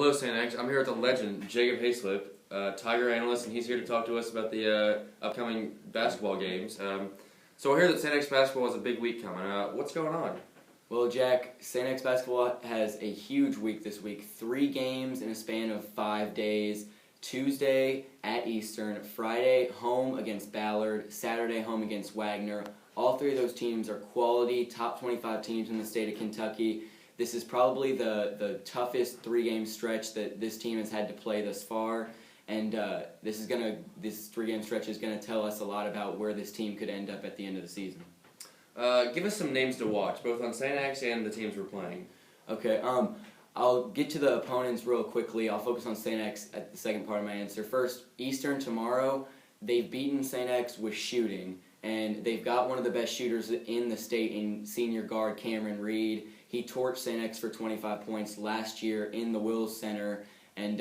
Hello, St. X. I'm here with the legend, Jacob Hayslip, Tiger analyst, and he's here to talk to us about the upcoming basketball games. So we're here that St. X basketball has a big week coming. What's going on? Well, Jack, St. X basketball has a huge week this week. 3 games in a span of 5 days. Tuesday at Eastern, Friday home against Ballard, Saturday home against Waggener. All 3 of those teams are quality, top 25 teams in the state of Kentucky. This is probably the toughest 3-game stretch that this team has had to play thus far, and this 3-game stretch is gonna tell us a lot about where this team could end up at the end of the season. Give us some names to watch, both on St. X and the teams we're playing. Okay, I'll get to the opponents real quickly. I'll focus on St. X at the second part of my answer. First, Eastern tomorrow. They've beaten St. X with shooting, and they've got one of the best shooters in the state in senior guard Cameron Reed. He torched St. X for 25 points last year in the Wills Center, and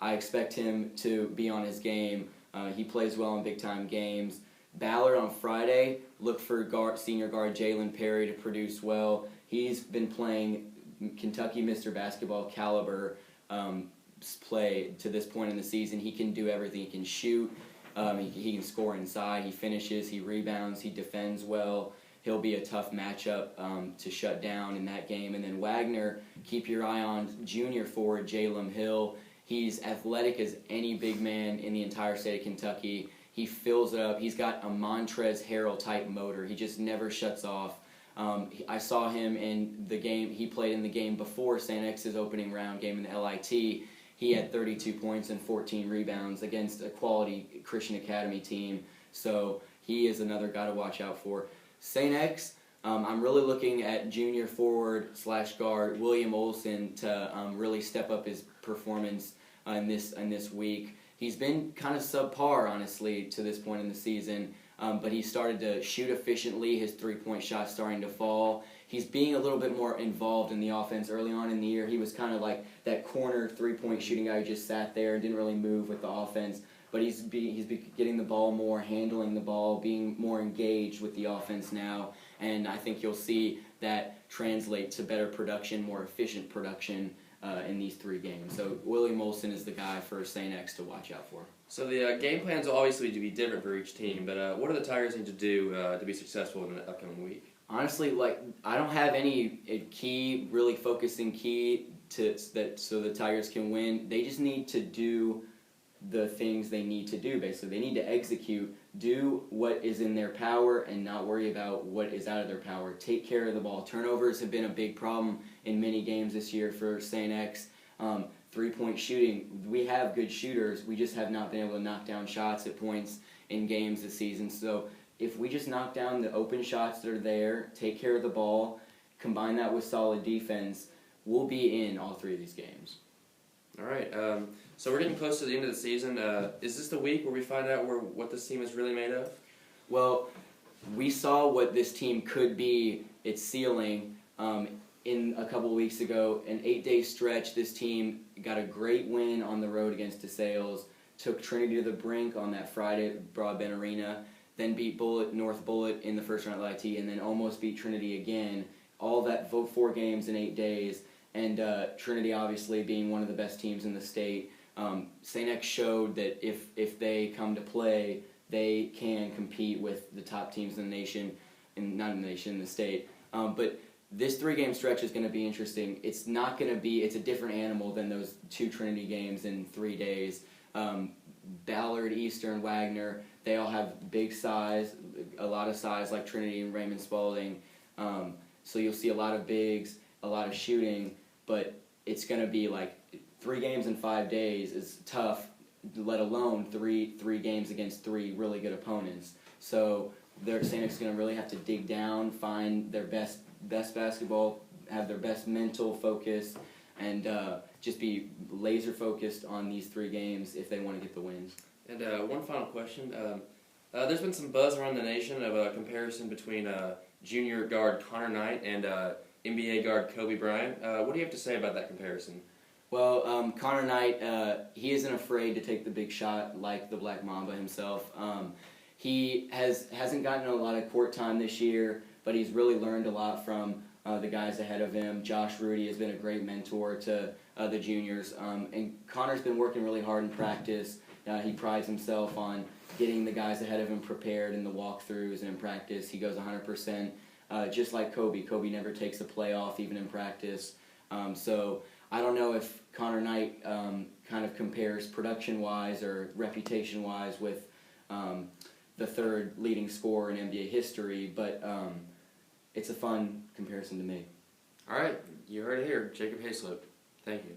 I expect him to be on his game. He plays well in big-time games. Ballard on Friday, look for senior guard Jalen Perry to produce well. He's been playing Kentucky Mr. Basketball caliber play to this point in the season. He can do everything. He can shoot. He can score inside. He finishes. He rebounds. He defends well. He'll be a tough matchup to shut down in that game. And then Waggener, keep your eye on junior forward Jalen Hill. He's athletic as any big man in the entire state of Kentucky. He fills it up. He's got a Montrezl Harrell type motor. He just never shuts off. I saw him in the game. He played in the game before St. X's opening round game in the LIT. He had 32 points and 14 rebounds against a quality Christian Academy team. So he is another guy to watch out for. St. X, I'm really looking at junior forward / guard William Olson to really step up his performance in this week. He's been kind of subpar, honestly, to this point in the season, but he started to shoot efficiently. His 3-point shot's starting to fall. He's being a little bit more involved in the offense early on in the year. He was kind of like that corner 3-point shooting guy who just sat there and didn't really move with the offense. But he's getting the ball more, handling the ball, being more engaged with the offense now. And I think you'll see that translate to better production, more efficient production in these 3 games. So William Olson is the guy for St. X to watch out for. So the game plans will obviously be different for each team, but what do the Tigers need to do to be successful in the upcoming week? Honestly, I don't have any key, really focusing key so the Tigers can win. They just need to do the things they need to do, basically. They need to execute, do what is in their power, and not worry about what is out of their power. Take care of the ball. Turnovers have been a big problem in many games this year for St. X. 3-point shooting, we have good shooters. We just have not been able to knock down shots at points in games this season. So if we just knock down the open shots that are there, take care of the ball, combine that with solid defense, we'll be in all 3 of these games. All right, so we're getting close to the end of the season. Is this the week where we find out what this team is really made of? Well, we saw what this team could be, its ceiling, in a couple weeks ago. An 8-day stretch, this team got a great win on the road against DeSales, took Trinity to the brink on that Friday at Broadbent Arena, then beat North Bullitt in the first round of LIT, and then almost beat Trinity again. All that 4 games in 8 days. And Trinity obviously being one of the best teams in the state. St. X showed that if they come to play, they can compete with the top teams in the nation, not in the nation, in the state. But this 3-game stretch is going to be interesting. It's not going to be, it's a different animal than those 2 Trinity games in 3 days. Ballard, Eastern, Waggener, they all have big size, a lot of size like Trinity and Raymond Spalding. So you'll see a lot of bigs, a lot of shooting. But it's going to be like 3 games in 5 days is tough, let alone three games against 3 really good opponents. So St. X is going to really have to dig down, find their best basketball, have their best mental focus, and just be laser focused on these 3 games if they want to get the wins. And one final question. There's been some buzz around the nation of a comparison between junior guard Connor Knight and NBA guard Kobe Bryant. What do you have to say about that comparison? Well, Connor Knight, he isn't afraid to take the big shot like the Black Mamba himself. He hasn't gotten a lot of court time this year, but he's really learned a lot from the guys ahead of him. Josh Rudy has been a great mentor to the juniors. And Connor's been working really hard in practice. He prides himself on getting the guys ahead of him prepared in the walkthroughs and in practice. He goes 100%, just like Kobe. Kobe never takes a play off, even in practice. So I don't know if Connor Knight kind of compares production-wise or reputation-wise with the third leading scorer in NBA history, but it's a fun comparison to make. All right, you heard it here. Jacob Hayslip. Thank you.